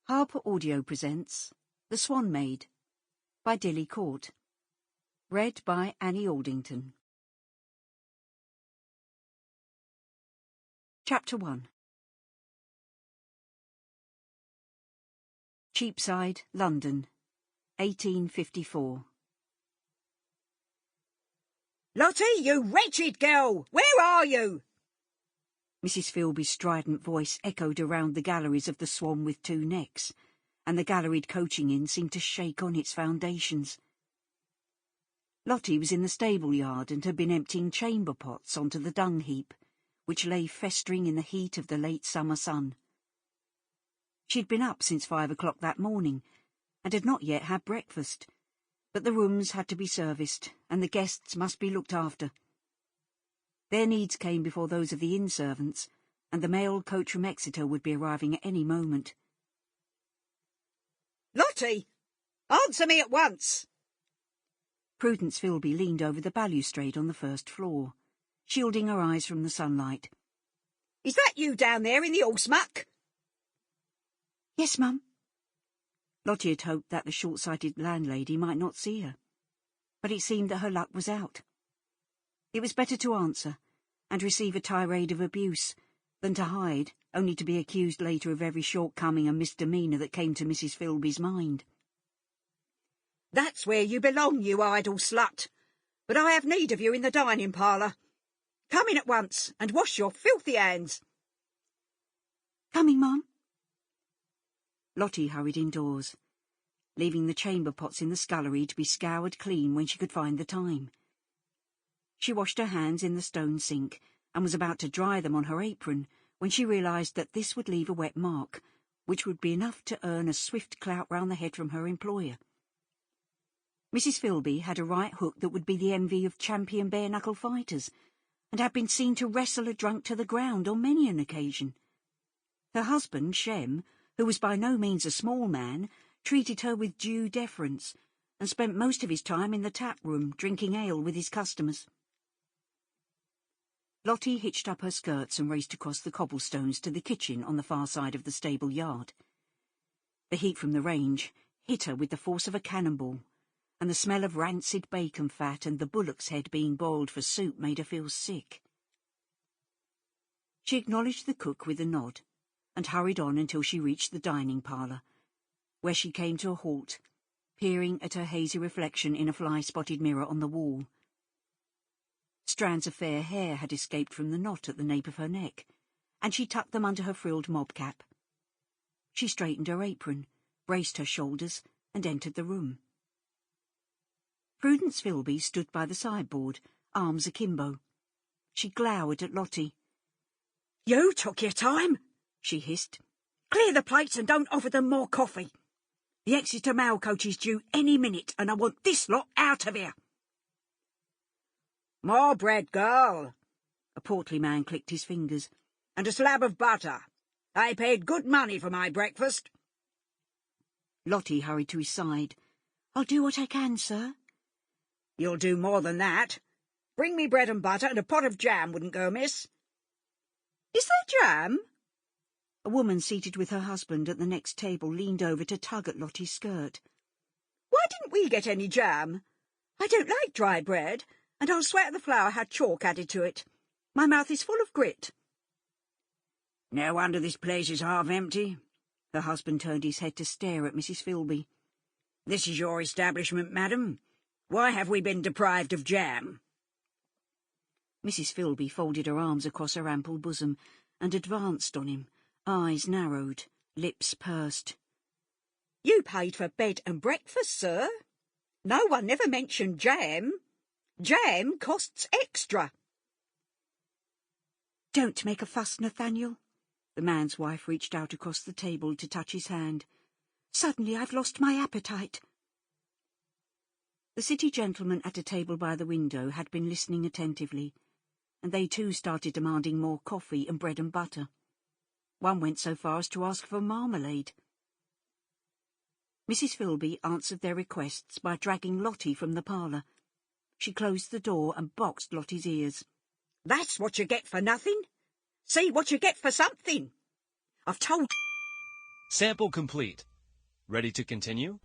Harper Audio presents The Swan Maid by Dilly Court. Read by Annie Aldington. Chapter 1. Cheapside, London, 1854. Lottie, you wretched girl! Where are you? Mrs. Philby's strident voice echoed around the galleries of the Swan with Two Necks, and the galleried coaching inn seemed to shake on its foundations. Lottie was in the stable yard and had been emptying chamber pots onto the dung heap, which lay festering in the heat of the late summer sun. She had been up since 5 o'clock that morning, and had not yet had breakfast, but the rooms had to be serviced, and the guests must be looked after. Their needs came before those of the inn servants, and the mail coach from Exeter would be arriving at any moment. Lottie, answer me at once! Prudence Philby leaned over the balustrade on the first floor, shielding her eyes from the sunlight. Is that you down there in the horse muck? Yes, Mum. Lottie had hoped that the short-sighted landlady might not see her, but it seemed that her luck was out. It was better to answer, and receive a tirade of abuse, than to hide, only to be accused later of every shortcoming and misdemeanour that came to Mrs. Philby's mind. That's where you belong, you idle slut. But I have need of you in the dining parlour. Come in at once, and wash your filthy hands. Coming, Mum. Lottie hurried indoors, leaving the chamber pots in the scullery to be scoured clean when she could find the time. She washed her hands in the stone sink, and was about to dry them on her apron, when she realised that this would leave a wet mark, which would be enough to earn a swift clout round the head from her employer. Mrs. Philby had a right hook that would be the envy of champion bare-knuckle fighters, and had been seen to wrestle a drunk to the ground on many an occasion. Her husband, Shem, who was by no means a small man, treated her with due deference, and spent most of his time in the tap-room drinking ale with his customers. Lottie hitched up her skirts and raced across the cobblestones to the kitchen on the far side of the stable yard. The heat from the range hit her with the force of a cannonball, and the smell of rancid bacon fat and the bullock's head being boiled for soup made her feel sick. She acknowledged the cook with a nod, and hurried on until she reached the dining parlour, where she came to a halt, peering at her hazy reflection in a fly-spotted mirror on the wall. Strands of fair hair had escaped from the knot at the nape of her neck, and she tucked them under her frilled mob-cap. She straightened her apron, braced her shoulders, and entered the room. Prudence Philby stood by the sideboard, arms akimbo. She glowered at Lottie. You took your time, she hissed. Clear the plates and don't offer them more coffee. The Exeter mail coach is due any minute, and I want this lot out of here. More bread, girl. A portly man clicked his fingers. And a slab of butter. I paid good money for my breakfast. Lottie hurried to his side. I'll do what I can, sir. You'll do more than that. Bring me bread and butter, and a pot of jam wouldn't go amiss. Is there jam? A woman seated with her husband at the next table leaned over to tug at Lottie's skirt. Why didn't we get any jam? I don't like dry bread, and I'll swear the flour had chalk added to it. My mouth is full of grit. No wonder this place is half empty. Her husband turned his head to stare at Mrs. Philby. This is your establishment, madam. Why have we been deprived of jam? Mrs. Philby folded her arms across her ample bosom and advanced on him, eyes narrowed, lips pursed. You paid for bed and breakfast, sir. No one never mentioned jam. Jam costs extra. Don't make a fuss, Nathaniel. The man's wife reached out across the table to touch his hand. Suddenly I've lost my appetite. The city gentleman at a table by the window had been listening attentively, and they too started demanding more coffee and bread and butter. One went so far as to ask for marmalade. Mrs. Philby answered their requests by dragging Lottie from the parlour. She closed the door and boxed Lottie's ears. That's what you get for nothing. See what you get for something. I've told you. Sample complete. Ready to continue?